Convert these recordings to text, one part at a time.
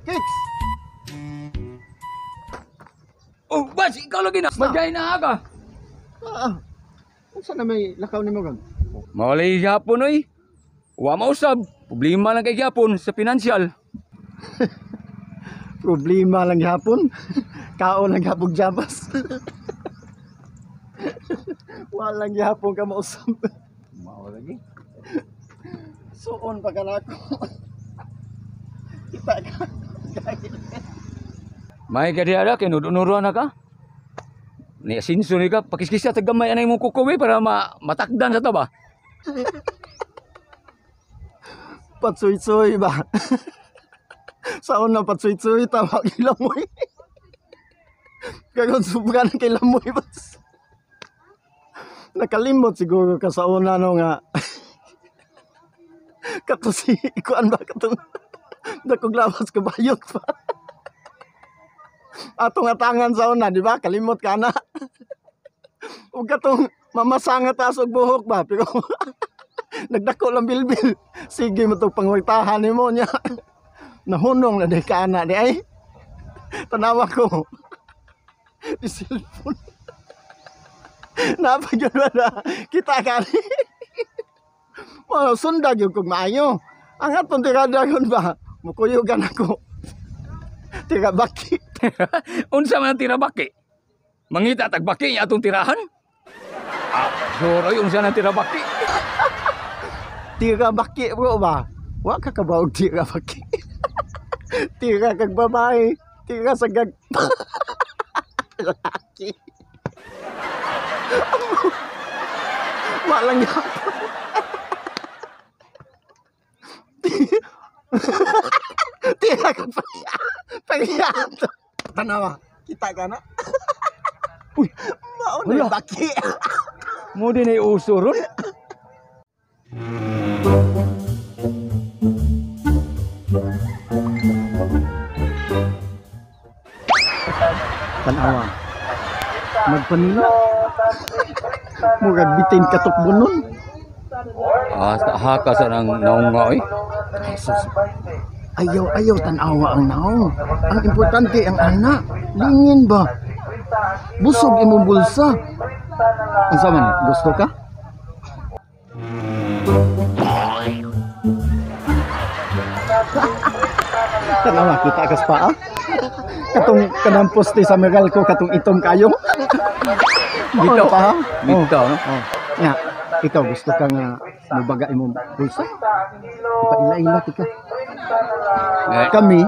Kicks! Oh, bas, ikaw lagi na. Magay na ka. Saan na may lakaw ni mo gan? Mawalay Japon oy. Wa mausab. Problema lang kay Japon sa pinansyal. Problema lang gihapon. Kaon lang gihapon jabas. Walang gihapon ka mausap. Mao lagi. Suon pa ka nako. Kita ka. May kadiada kay nudunuruan na ka. Ni sinso ni ka pakiskisya tagamay anay mo kukuwi para matakdan sa ta ba. Patsoy-soy ba? Saon na patsoy-soy tawag ilamoy. Kagon subukan kay lamoy bas. Nakalimot siguro ka sa una no nga. Kato si ikuan ba katong dakog lawas kabayot pa. Atong atangan sa una, di ba? Kalimot ka na. Ug katong mamasangat tas og buhok ba, pero nagdako lang bilbil. Sige mo tong pangwagtahan nimo nya. Nahunong na di ka na di ay. Tanawa ko. Di cellphone. Napagyan na. Kita ka ni. Well, sundag yung kong maayo. Ang atong tiradagon ba? Mukuyugan ako. Tira baki. Unsa man ang tira baki? Mangita tag baki niya atong tirahan? Sure, unsa nang tira baki? Tira baki bro ba? Wa ka kabaog tira baki. Tira kag babae. Tira sa gag... Laki. Walang yapon. Tira kag pagyato. Tanawa, kita ka na? Uy, maon na baki. Mo din ay uso ron. Tanawa. Magpanila. Murag bitin katukbo nun. Haka sa nang naunga oy. Jesus. Ayaw tanawa ang naong. Ang importante ang anak. Lingin ba? Busog imong bulsa. Ang man, gusto ka? Tanawa, kita kas pa ah? Katong kanang poste sa Meralco, katong itong kayo. Dito pa ha? Bita no. Ya, ikaw gusto ka nga mabaga imong bulsa? Ipaila-ila tika. Kami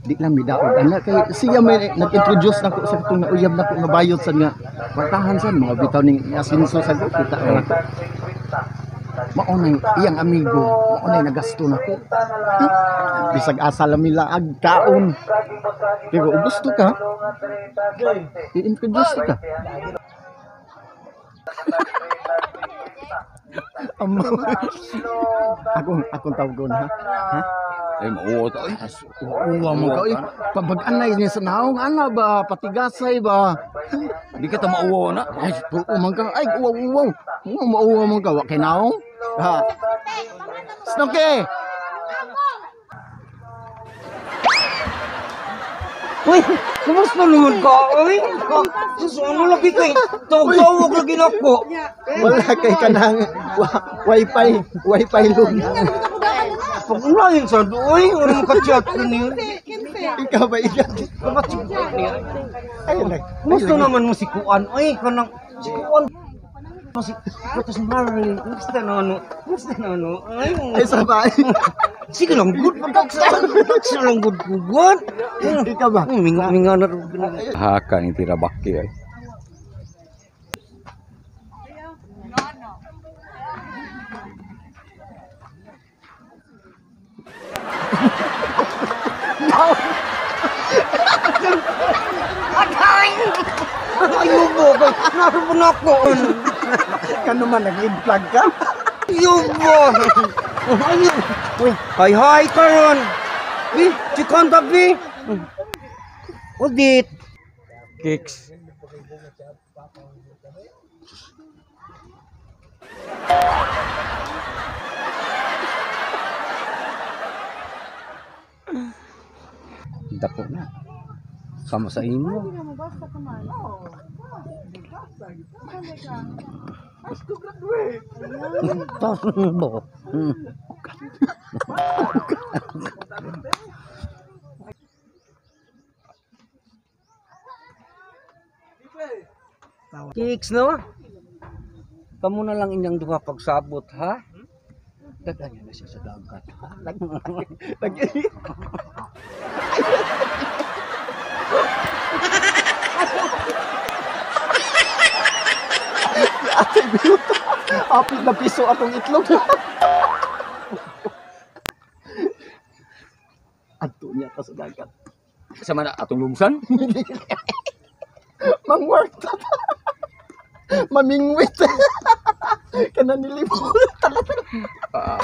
di lang midaog ana kay siya may nag-introduce nako sa katong nauyab nako nga bayot sa nga kwartahan sa mga bitaw ning asinso sa kita na maunay iyang amigo maunay nagasto nako bisag asa lamila ag kaon pero gusto ka i-introduce ka akong tawgon ha Ay mauwa ta oy. uwa mo ka pabag-anay niya sa naong ana ba patigasay ba Di ka ta mauwa na. ay puo man ka ay uwaw mauwa man ka wa kay naong ha Snooki Uy, kumusta naman ka? Uy, ano lagi kay? Tawag lagi na ko. wala kay kanang wifi lum Pag ulangin sa doy, ano ka-chat ko niya? ikaw ba ikaw Kapatid ko niya. ayun na Kumusta naman mo si Kuan? Uy, kanang si Kuan. Kasi katas Mary, kumusta na ano? Ay, ay sabay sige lang, good. Sige lang, good. ikaw ba Minga na rin. Haka ni tira baki ay. Ayubo, naroon ako. kano man nag-vlog ka Ayubo. Ayubo. Uy, hi, karon. Eh, si Kantabi. Udit. Kicks. Dako na. Sama sa imo. Hindi na mabasa ka man. Oo. Mas ko graduate. Bo. Kiks no? Kamu na lang inyang duha pagsabot ha? Daghan na siya sa dagat ha? Ate Biuta. Apit na piso atong itlog. Adto niya ka sa dagat. Sama na atong lumusan. Mangwork ta. Mamingwit. Kana nilibot. Ah,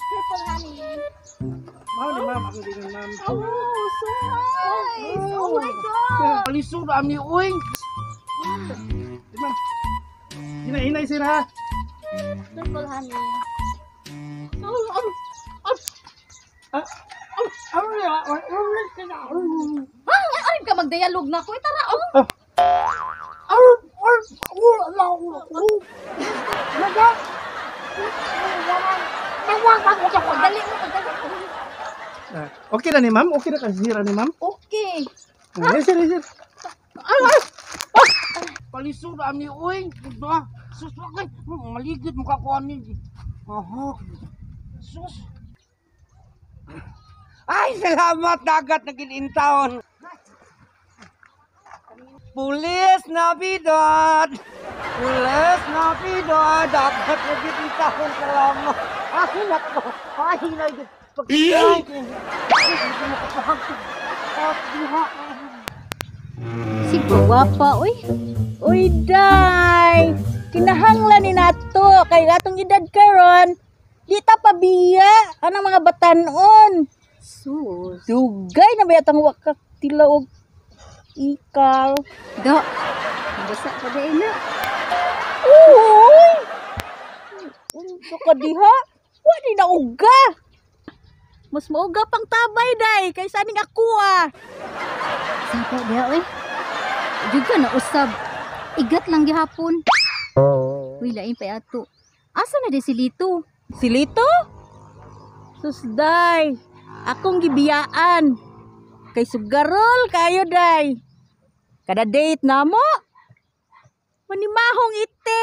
Triple honey. Mao ni ma'am, ako din ma'am. Oh, so nice. Oh my God. Alisod ami uy. Hinay sira. Triple honey. Arin ka magdialog na ko. Tara, oh. Dali mo, dali. Okay na ni ma'am? Okay na ka sira ni ma'am? Okay. Sir. Palisod ami uy. Sus kay maligid mo ka kuan ni. Aha. Sus. Ay, salamat dagat na kinintawon. Pulis na bidot. Pulis na bidot. Dagat na kinintawon. Salamat. Ay, nako. Ay, hinay. Pagkakay. Hindi mo kapahagtid. Si Guwapa, uy. Uy, day. Kinahanglan ni nato. Kay atong edad karon. Di ta pabiya. Anang mga batanon. Sus. Dugay na ba yatang wakak tilaog ikaw. Do. Basa pa day na. Uy. Unsa ka diha? Wala na uga. Mas mauga pang tabay day kaysa ning ako ah. Sapa diha oy. Juga na usab. Igat lang gihapon. Uy, lain pa ato. Asa na di si Lito? Si Lito? Susday. Akong gibiyaan. Kay sugarol kayo day. Kada date na mo. Manimahong ite.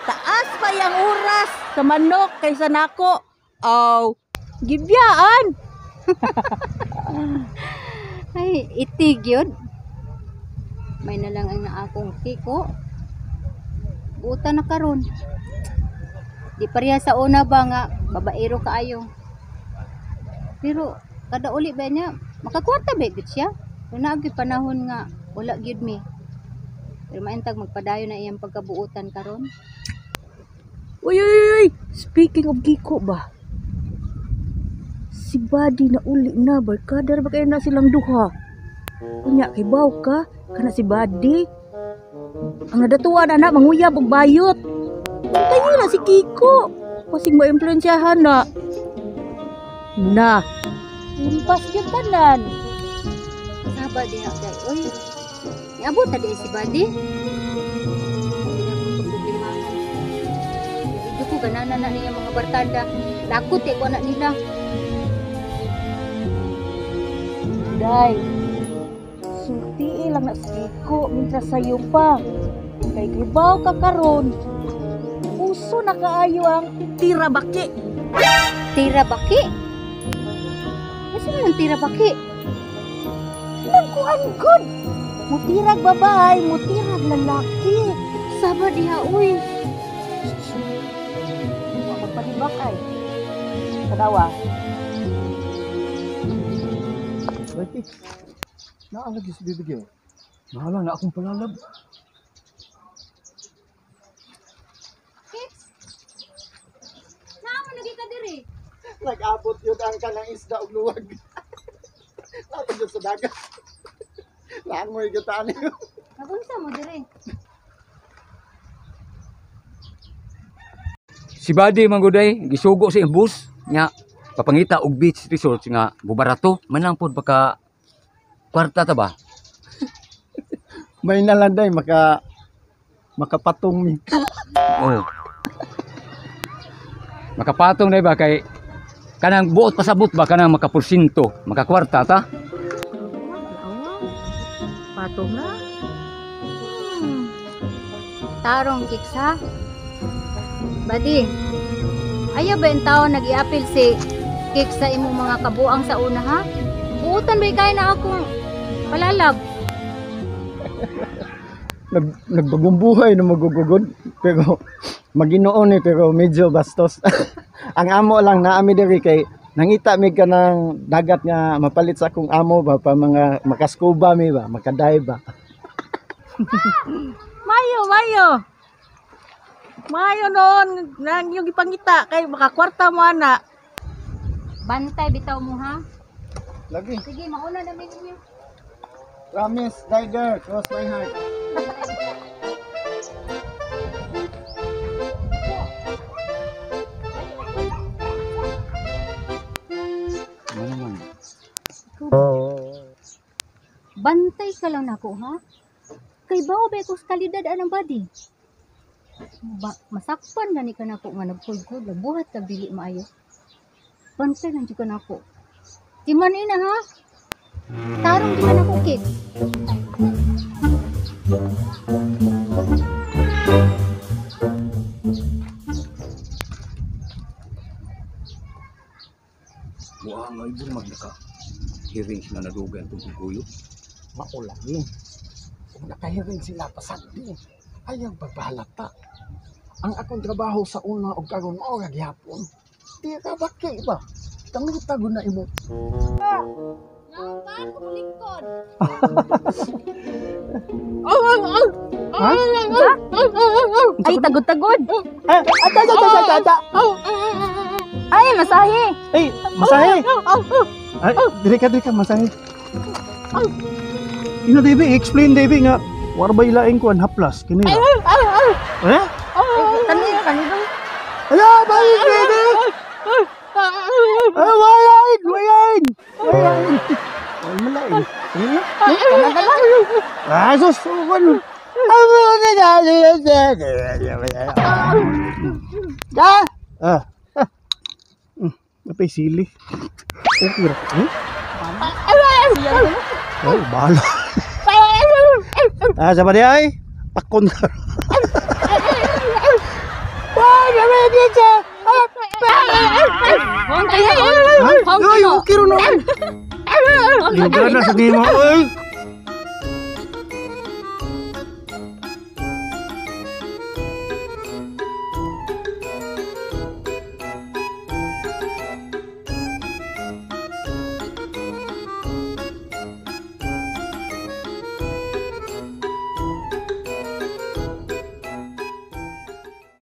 Taas pa yang oras sa manok kaysa nako. Aw, gibiyaan. Ay, itig yun. May na lang ang naakong kiko. Buta na karon. Di pareha sa una ba nga babaero kaayo. Pero kada uli ba niya makakwarta ba gid siya? Kung naagi panahon nga wala gyud mi. Pero maintag magpadayon na iyang pagkabuutan karon. Uy. Speaking of kiko ba? Si Buddy na uli na, barkada ba kayo na silang duha? Kunya, kay baw ka, kana si Buddy. Ang nadatuan na manguyab og bayot. Tayo na si Kiko. Kasing ma-influensyahan na. Na. Impas yung tanan. Saba din ako day. Uy, iabot na din si Buddy. Ito ko ganana na niya mga barkada. Lakot ko anak nila. Day, sulti lang na siko minsa sayo pa. Kay gibaw ka karon. Puso na kaayo ang tirabaki. Tirabaki? Kasi ang tirabaki? Nagkuhan good. Mutirag babae, mutirag lalaki. Saba diha, uy. Magpanibak ay. Kadawa. Berarti lagi bibigyan. mahala na akong palalab. Naman lagi ka diri. Nag-abot yun ang kanang isda og luwag. Natag yun sa dagat. Langoy gataan yun. Nagunsa mo diri. Si Buddy mangguday gisugo sa iyang bus nya papangita og beach resort nga bubarato man lang pod baka kwarta ta ba. May nalanday makapatong mi. Oh. Makapatong na ba kay kanang buot pasabot ba kanang makapursinto, makakwarta ta? Patong na. Tarong kiksa. Badi, ayaw ba yung tao nag-i-apil si kiksa imong mga kabuang sa una ha? Buutan ba kaya na akong palalab? Nagbagong buhay na magugugod pero Maginoo ni pero medyo bastos. Ang amo lang naami diri kay nangita mi ka ng dagat nga mapalit sa akong amo ba pa mga makaskuba mi ba, makadive ba. Mayo noon nang yung ipangita kay makakwarta mo ana. Bantay bitaw mo ha. Lagi. Sige, mauna na mi ninyo. Promise, tiger, cross my heart. Bantay ka lang nako ha. Kay bawo ba ko sa kalidad anang body. Masakpan gani ka nako nga nagkod-kod, buhat ka dili maayo. Bantay lang jud ka nako. Timan ina ha. Tarong jud ka nako kid. Buha nga ibon magnaka. Hearing na nadugan itong kuyo. Maulagi. Kung nakahiring sila pasagdi, ayaw pagpahalata. Ang akong trabaho sa una o karon o gagyapon. Di ka baki ba? Tangita na imo. Nangkan ko lingkod. Ay tagod-tagod. Ata. Ay masahe. Ay, masahe. Ay, diri ka masahe. Ino Devi, explain Devi nga war ba ilaing ko an haplas kini. Eh? Kanino? Ala, balik Devi. Wayain. Ay malain. Ah, sus, ano? Ah. Napay sili. Okay ra. Oh, bahala. Ah, sabi ay. Pakon ka. Hong kayo. Ay, okay ro no. Yung gana sa di mo. Ay,